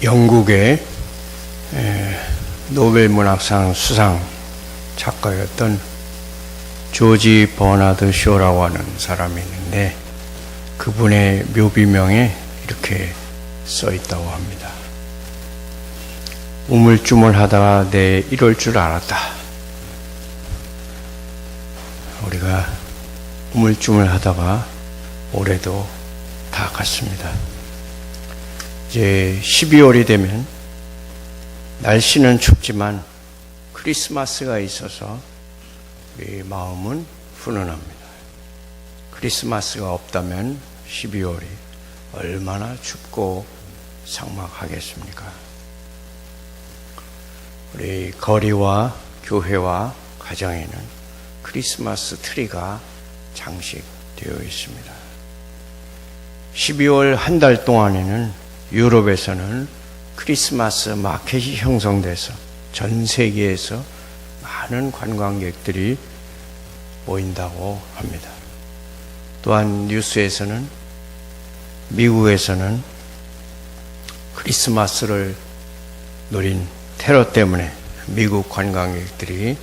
영국의 노벨문학상 수상 작가였던 조지 버나드 쇼라고 하는 사람이 있는데 그분의 묘비명에 이렇게 써 있다고 합니다. 우물쭈물하다가 내 이럴 줄 알았다. 우리가 우물쭈물하다가 올해도 다 갔습니다. 이제 12월이 되면 날씨는 춥지만 크리스마스가 있어서 우리 마음은 훈훈합니다. 크리스마스가 없다면 12월이 얼마나 춥고 삭막하겠습니까? 우리 거리와 교회와 가정에는 크리스마스 트리가 장식되어 있습니다. 12월 한 달 동안에는 유럽에서는 크리스마스 마켓이 형성돼서 전 세계에서 많은 관광객들이 모인다고 합니다. 또한 뉴스에서는 미국에서는 크리스마스를 노린 테러 때문에 미국 관광객들이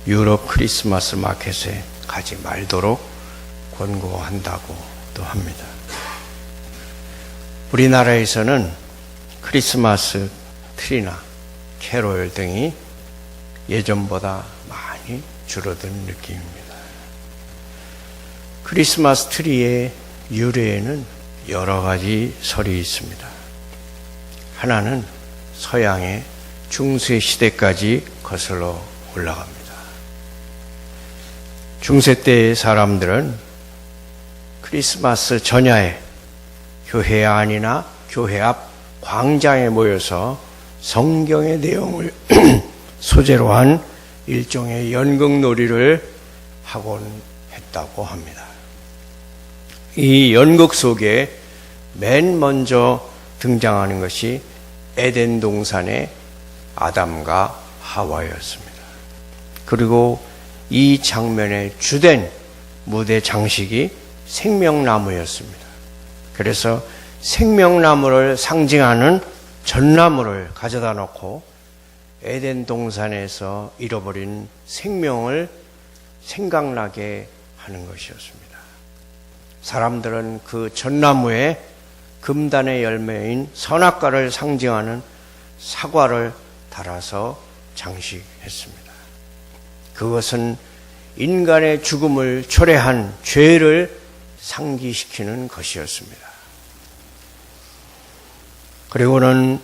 유럽 크리스마스 마켓에 가지 말도록 권고한다고도 합니다. 우리나라에서는 크리스마스 트리나 캐롤 등이 예전보다 많이 줄어든 느낌입니다. 크리스마스 트리의 유래에는 여러 가지 설이 있습니다. 하나는 서양의 중세 시대까지 거슬러 올라갑니다. 중세 때의 사람들은 크리스마스 전야에 교회 안이나 교회 앞 광장에 모여서 성경의 내용을 소재로 한 일종의 연극놀이를 하곤 했다고 합니다. 이 연극 속에 맨 먼저 등장하는 것이 에덴 동산의 아담과 하와였습니다. 그리고 이 장면의 주된 무대 장식이 생명나무였습니다. 그래서 생명나무를 상징하는 전나무를 가져다 놓고 에덴 동산에서 잃어버린 생명을 생각나게 하는 것이었습니다. 사람들은 그 전나무에 금단의 열매인 선악과를 상징하는 사과를 달아서 장식했습니다. 그것은 인간의 죽음을 초래한 죄를 상기시키는 것이었습니다. 그리고는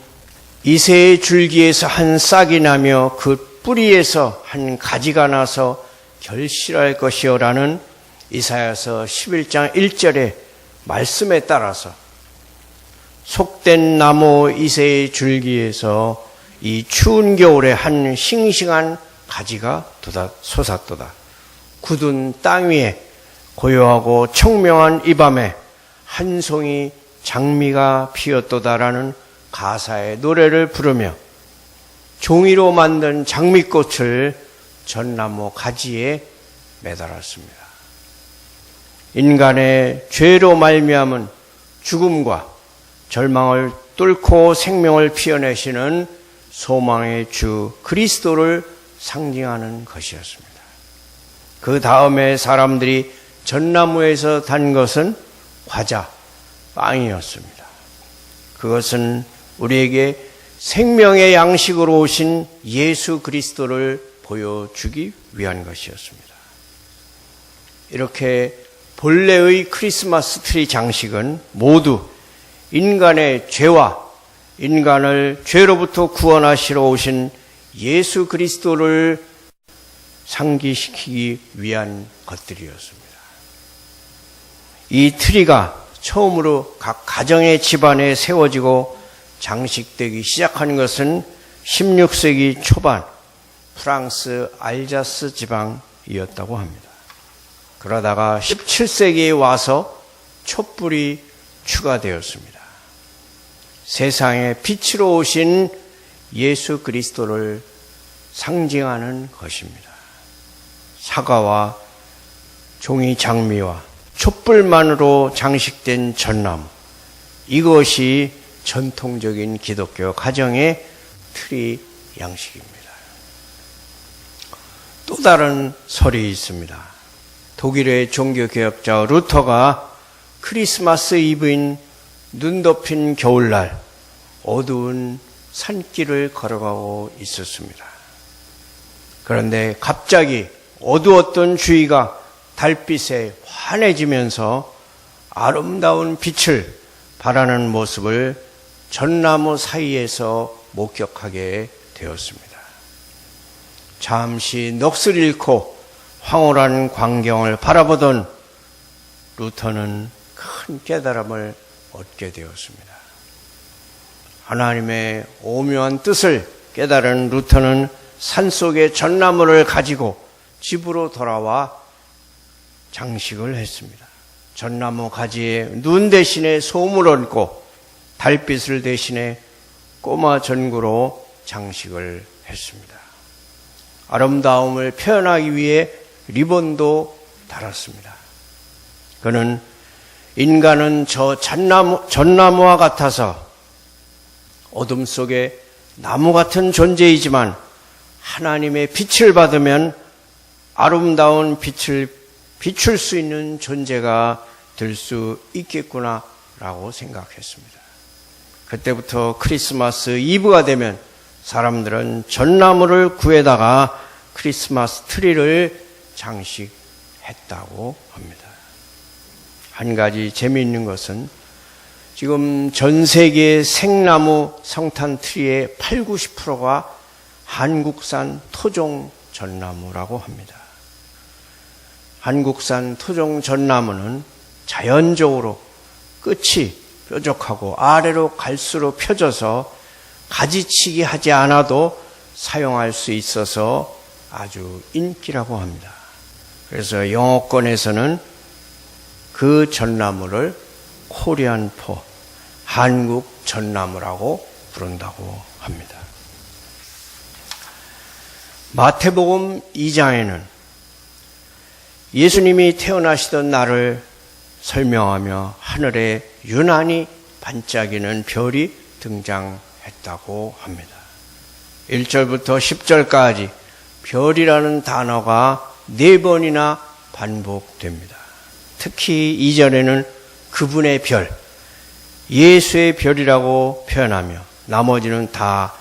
이새의 줄기에서 한 싹이 나며 그 뿌리에서 한 가지가 나서 결실할 것이요라는 이사야서 11장 1절의 말씀에 따라서 속된 나무 이새의 줄기에서 이 추운 겨울에 한 싱싱한 가지가 솟았도다. 굳은 땅 위에 고요하고 청명한 이 밤에 한 송이 장미가 피었도다라는 가사의 노래를 부르며 종이로 만든 장미꽃을 전나무 가지에 매달았습니다. 인간의 죄로 말미암은 죽음과 절망을 뚫고 생명을 피어내시는 소망의 주 그리스도를 상징하는 것이었습니다. 그 다음에 사람들이 전나무에서 단 것은 과자, 빵이었습니다. 그것은 우리에게 생명의 양식으로 오신 예수 그리스도를 보여주기 위한 것이었습니다. 이렇게 본래의 크리스마스 트리 장식은 모두 인간의 죄와 인간을 죄로부터 구원하시러 오신 예수 그리스도를 상기시키기 위한 것들이었습니다. 이 트리가 처음으로 각 가정의 집안에 세워지고 장식되기 시작한 것은 16세기 초반 프랑스 알자스 지방이었다고 합니다. 그러다가 17세기에 와서 촛불이 추가되었습니다. 세상에 빛으로 오신 예수 그리스도를 상징하는 것입니다. 사과와 종이 장미와 촛불만으로 장식된 전나무, 이것이 전통적인 기독교 가정의 틀이 양식입니다. 또 다른 설이 있습니다. 독일의 종교개혁자 루터가 크리스마스 이브인 눈 덮인 겨울날 어두운 산길을 걸어가고 있었습니다. 그런데 갑자기 어두웠던 주위가 달빛에 환해지면서 아름다운 빛을 발하는 모습을 전나무 사이에서 목격하게 되었습니다. 잠시 넋을 잃고 황홀한 광경을 바라보던 루터는 큰 깨달음을 얻게 되었습니다. 하나님의 오묘한 뜻을 깨달은 루터는 산속의 전나무를 가지고 집으로 돌아와 장식을 했습니다. 전나무 가지에 눈 대신에 솜을 얹고 달빛을 대신에 꼬마 전구로 장식을 했습니다. 아름다움을 표현하기 위해 리본도 달았습니다. 그는 인간은 저 전나무와 같아서 어둠 속에 나무 같은 존재이지만 하나님의 빛을 받으면 아름다운 빛을 비출 수 있는 존재가 될 수 있겠구나라고 생각했습니다. 그때부터 크리스마스 이브가 되면 사람들은 전나무를 구해다가 크리스마스 트리를 장식했다고 합니다. 한 가지 재미있는 것은 지금 전 세계 생나무 성탄 트리의 80~90%가 한국산 토종 전나무라고 합니다. 한국산 토종 전나무는 자연적으로 끝이 뾰족하고 아래로 갈수록 펴져서 가지치기 하지 않아도 사용할 수 있어서 아주 인기라고 합니다. 그래서 영어권에서는 그 전나무를 코리안 포, 한국 전나무라고 부른다고 합니다. 마태복음 2장에는 예수님이 태어나시던 날을 설명하며 하늘에 유난히 반짝이는 별이 등장했다고 합니다. 1절부터 10절까지 별이라는 단어가 4번이나 반복됩니다. 특히 2절에는 그분의 별, 예수의 별이라고 표현하며 나머지는 다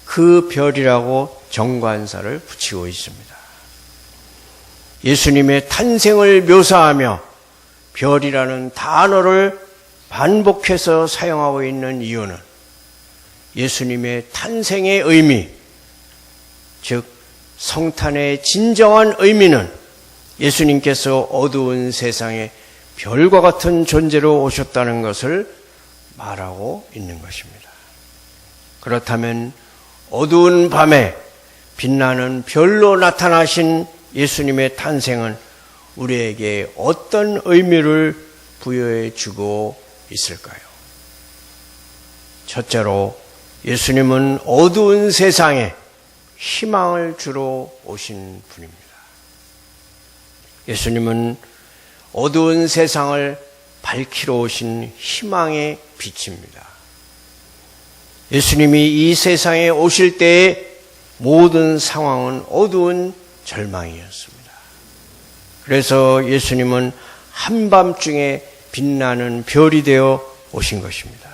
그 별이라고 정관사를 붙이고 있습니다. 예수님의 탄생을 묘사하며 별이라는 단어를 반복해서 사용하고 있는 이유는 예수님의 탄생의 의미, 즉 성탄의 진정한 의미는 예수님께서 어두운 세상에 별과 같은 존재로 오셨다는 것을 말하고 있는 것입니다. 그렇다면 어두운 밤에 빛나는 별로 나타나신 예수님의 탄생은 우리에게 어떤 의미를 부여해 주고 있을까요? 첫째로 예수님은 어두운 세상에 희망을 주러 오신 분입니다. 예수님은 어두운 세상을 밝히러 오신 희망의 빛입니다. 예수님이 이 세상에 오실 때의 모든 상황은 어두운 절망이었습니다. 그래서 예수님은 한밤중에 빛나는 별이 되어 오신 것입니다.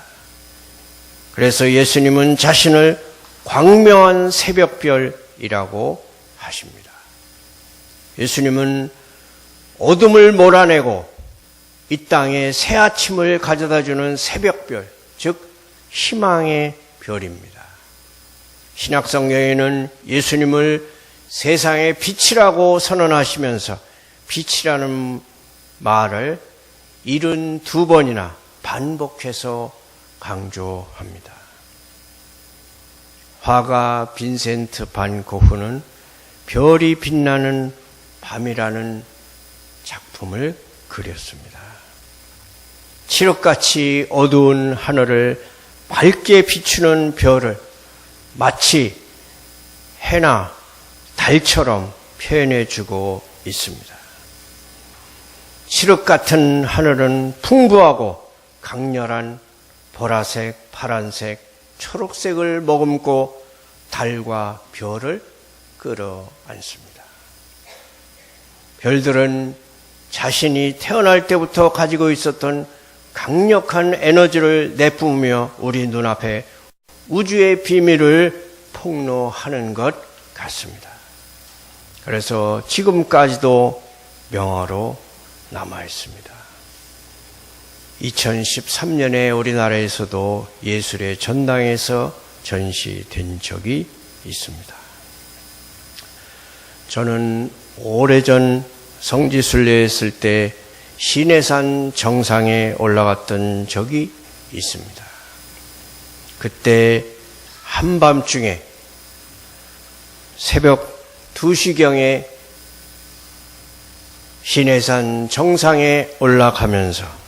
그래서 예수님은 자신을 광명한 새벽별이라고 하십니다. 예수님은 어둠을 몰아내고 이 땅에 새 아침을 가져다주는 새벽별, 즉 희망의 별입니다. 신약성경에는 예수님을 세상의 빛이라고 선언하시면서 빛이라는 말을 72번이나 반복해서 강조합니다. 화가 빈센트 반 고흐는 별이 빛나는 밤이라는 작품을 그렸습니다. 칠흑같이 어두운 하늘을 밝게 비추는 별을 마치 해나 달처럼 표현해주고 있습니다. 칠흑 같은 하늘은 풍부하고 강렬한 보라색, 파란색, 초록색을 머금고 달과 별을 끌어안습니다. 별들은 자신이 태어날 때부터 가지고 있었던 강력한 에너지를 내뿜으며 우리 눈앞에 우주의 비밀을 폭로하는 것 같습니다. 그래서 지금까지도 명화로 남아 있습니다. 2013년에 우리나라에서도 예술의 전당에서 전시된 적이 있습니다. 저는 오래전 성지순례 했을 때 시내산 정상에 올라갔던 적이 있습니다. 그때 한밤중에 새벽 2시경에 시내산 정상에 올라가면서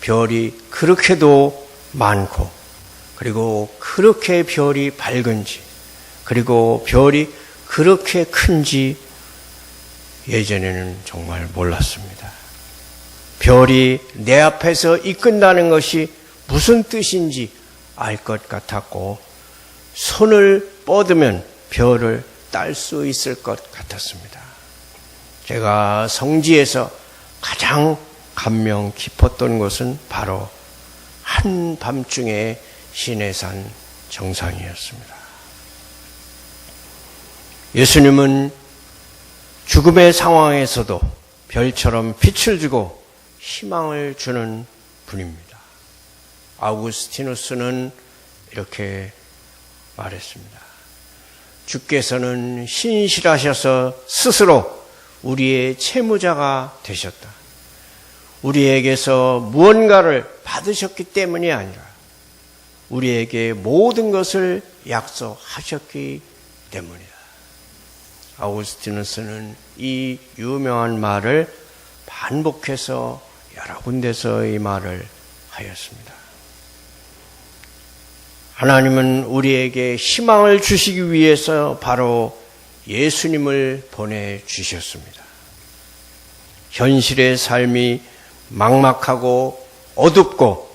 별이 그렇게도 많고 그리고 그렇게 별이 밝은지 그리고 별이 그렇게 큰지 예전에는 정말 몰랐습니다. 별이 내 앞에서 이끈다는 것이 무슨 뜻인지 알 것 같았고 손을 뻗으면 별을 딸 수 있을 것 같았습니다. 제가 성지에서 가장 감명 깊었던 것은 바로 한밤중에 시내산 정상이었습니다. 예수님은 죽음의 상황에서도 별처럼 빛을 주고 희망을 주는 분입니다. 아우구스티누스는 이렇게 말했습니다. 주께서는 신실하셔서 스스로 우리의 채무자가 되셨다. 우리에게서 무언가를 받으셨기 때문이 아니라 우리에게 모든 것을 약속하셨기 때문이다. 아우구스티누스는 이 유명한 말을 반복해서 여러 군데서 이 말을 하였습니다. 하나님은 우리에게 희망을 주시기 위해서 바로 예수님을 보내주셨습니다. 현실의 삶이 막막하고 어둡고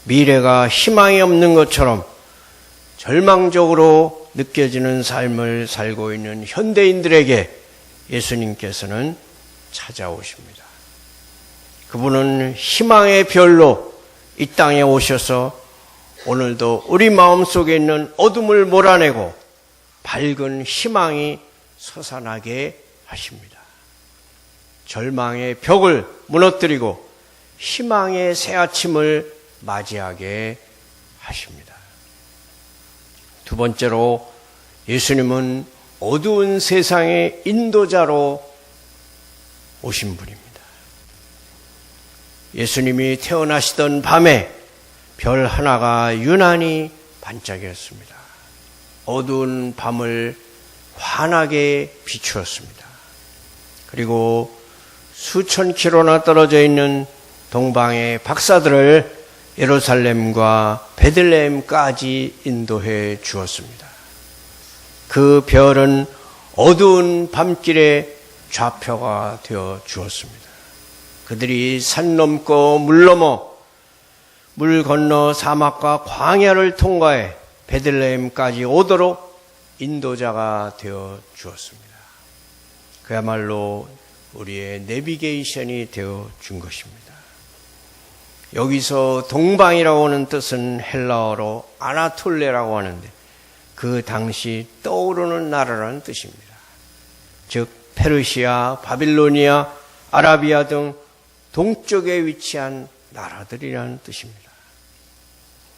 미래가 희망이 없는 것처럼 절망적으로 느껴지는 삶을 살고 있는 현대인들에게 예수님께서는 찾아오십니다. 그분은 희망의 별로 이 땅에 오셔서 오늘도 우리 마음속에 있는 어둠을 몰아내고 밝은 희망이 솟아나게 하십니다. 절망의 벽을 무너뜨리고 희망의 새 아침을 맞이하게 하십니다. 두 번째로 예수님은 어두운 세상의 인도자로 오신 분입니다. 예수님이 태어나시던 밤에 별 하나가 유난히 반짝였습니다. 어두운 밤을 환하게 비추었습니다. 그리고 수천 킬로나 떨어져 있는 동방의 박사들을 예루살렘과 베들레헴까지 인도해 주었습니다. 그 별은 어두운 밤길의 좌표가 되어 주었습니다. 그들이 산 넘고 물 넘어 물 건너 사막과 광야를 통과해 베들레헴까지 오도록 인도자가 되어 주었습니다. 그야말로 우리의 내비게이션이 되어 준 것입니다. 여기서 동방이라고 하는 뜻은 헬라어로 아나톨레라고 하는데 그 당시 떠오르는 나라라는 뜻입니다. 즉 페르시아, 바빌로니아, 아라비아 등 동쪽에 위치한 나라들이라는 뜻입니다.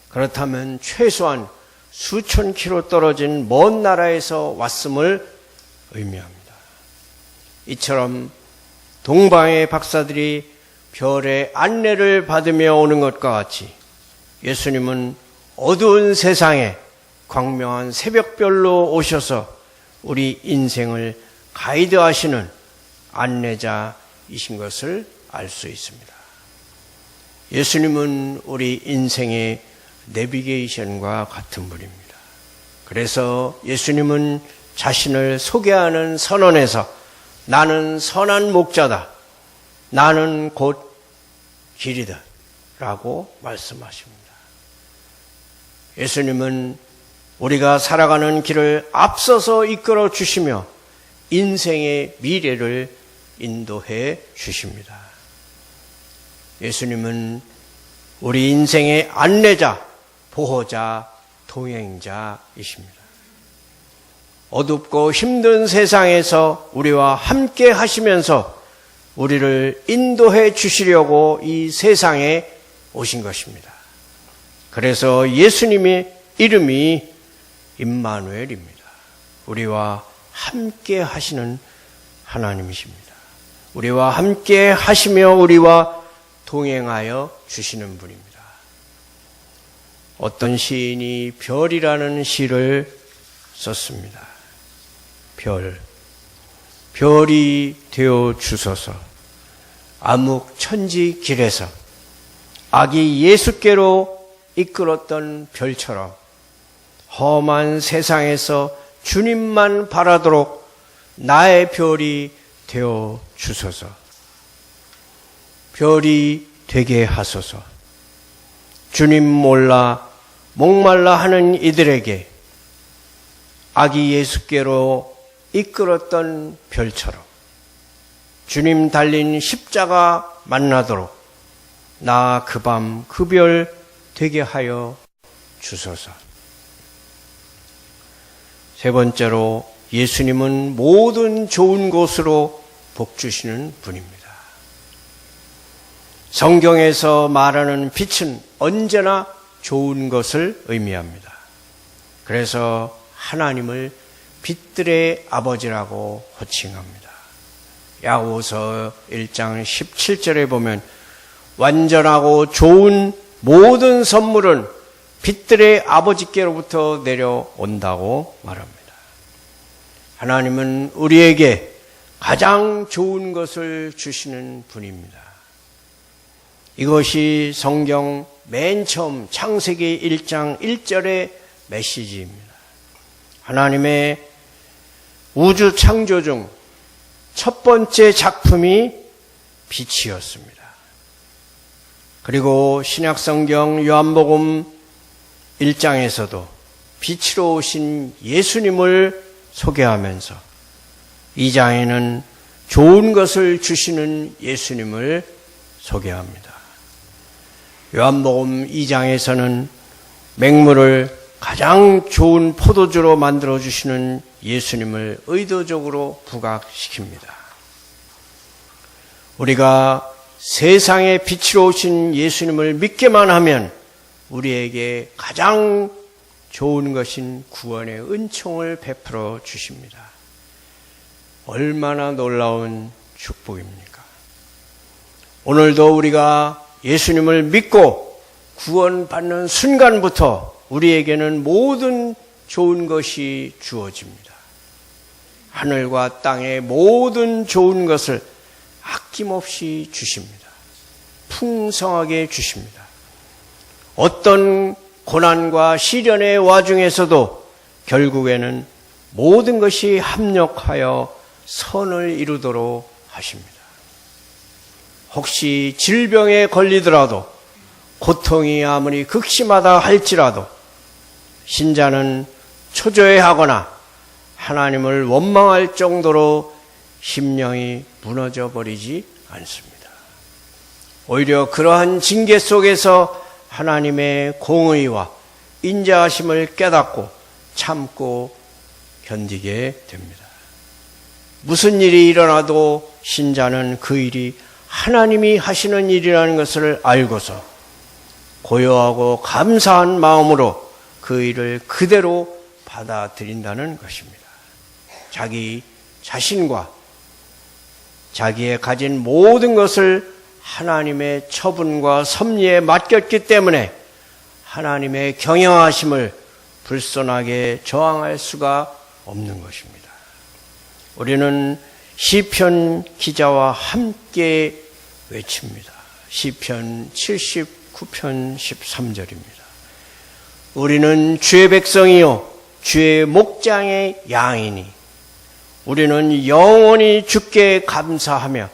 그렇다면 최소한 수천 킬로 떨어진 먼 나라에서 왔음을 의미합니다. 이처럼 동방의 박사들이 별의 안내를 받으며 오는 것과 같이 예수님은 어두운 세상에 광명한 새벽별로 오셔서 우리 인생을 가이드하시는 안내자이신 것을 알 수 있습니다. 예수님은 우리 인생의 내비게이션과 같은 분입니다. 그래서 예수님은 자신을 소개하는 선언에서 나는 선한 목자다. 나는 곧 길이다. 라고 말씀하십니다. 예수님은 우리가 살아가는 길을 앞서서 이끌어 주시며 인생의 미래를 인도해 주십니다. 예수님은 우리 인생의 안내자, 보호자, 동행자이십니다. 어둡고 힘든 세상에서 우리와 함께 하시면서 우리를 인도해 주시려고 이 세상에 오신 것입니다. 그래서 예수님의 이름이 임마누엘입니다. 우리와 함께 하시는 하나님이십니다. 우리와 함께 하시며 우리와 동행하여 주시는 분입니다. 어떤 시인이 별이라는 시를 썼습니다. 별이 되어 주소서. 암흑천지 길에서 아기 예수께로 이끌었던 별처럼 험한 세상에서 주님만 바라도록 나의 별이 되어 주소서. 별이 되게 하소서. 주님 몰라 목말라 하는 이들에게 아기 예수께로 이끌었던 별처럼 주님 달린 십자가 만나도록 나 그 밤 그 별 되게 하여 주소서. 세 번째로 예수님은 모든 좋은 곳으로 복 주시는 분입니다. 성경에서 말하는 빛은 언제나 좋은 것을 의미합니다. 그래서 하나님을 빛들의 아버지라고 호칭합니다. 야고보서 1장 17절에 보면 완전하고 좋은 모든 선물은 빛들의 아버지께로부터 내려온다고 말합니다. 하나님은 우리에게 가장 좋은 것을 주시는 분입니다. 이것이 성경 맨 처음 창세기 1장 1절의 메시지입니다. 하나님의 우주 창조 중 첫 번째 작품이 빛이었습니다. 그리고 신약성경 요한복음 1장에서도 빛으로 오신 예수님을 소개하면서 2장에는 좋은 것을 주시는 예수님을 소개합니다. 요한복음 2장에서는 맹물을 가장 좋은 포도주로 만들어주시는 예수님을 의도적으로 부각시킵니다. 우리가 세상의 빛으로 오신 예수님을 믿기만 하면 우리에게 가장 좋은 것인 구원의 은총을 베풀어 주십니다. 얼마나 놀라운 축복입니까? 오늘도 우리가 예수님을 믿고 구원받는 순간부터 우리에게는 모든 좋은 것이 주어집니다. 하늘과 땅의 모든 좋은 것을 아낌없이 주십니다. 풍성하게 주십니다. 어떤 고난과 시련의 와중에서도 결국에는 모든 것이 합력하여 선을 이루도록 하십니다. 혹시 질병에 걸리더라도 고통이 아무리 극심하다 할지라도 신자는 초조해하거나 하나님을 원망할 정도로 심령이 무너져 버리지 않습니다. 오히려 그러한 징계 속에서 하나님의 공의와 인자하심을 깨닫고 참고 견디게 됩니다. 무슨 일이 일어나도 신자는 그 일이 하나님이 하시는 일이라는 것을 알고서 고요하고 감사한 마음으로 그 일을 그대로 받아들인다는 것입니다. 자기 자신과 자기의 가진 모든 것을 하나님의 처분과 섭리에 맡겼기 때문에 하나님의 경영하심을 불손하게 저항할 수가 없는 것입니다. 우리는 시편 기자와 함께 외칩니다. 시편 79편 13절입니다. 우리는 주의 백성이요 주의 목장의 양이니 우리는 영원히 주께 감사하며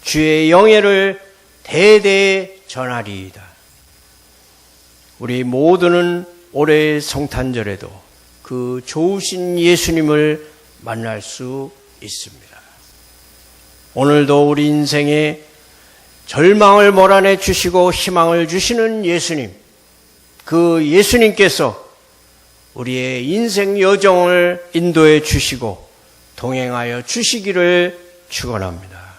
주의 영예를 대대에 전하리이다. 우리 모두는 올해 성탄절에도 그 좋으신 예수님을 만날 수 있습니다. 오늘도 우리 인생에 절망을 몰아내 주시고 희망을 주시는 예수님, 그 예수님께서 우리의 인생 여정을 인도해 주시고 동행하여 주시기를 축원합니다.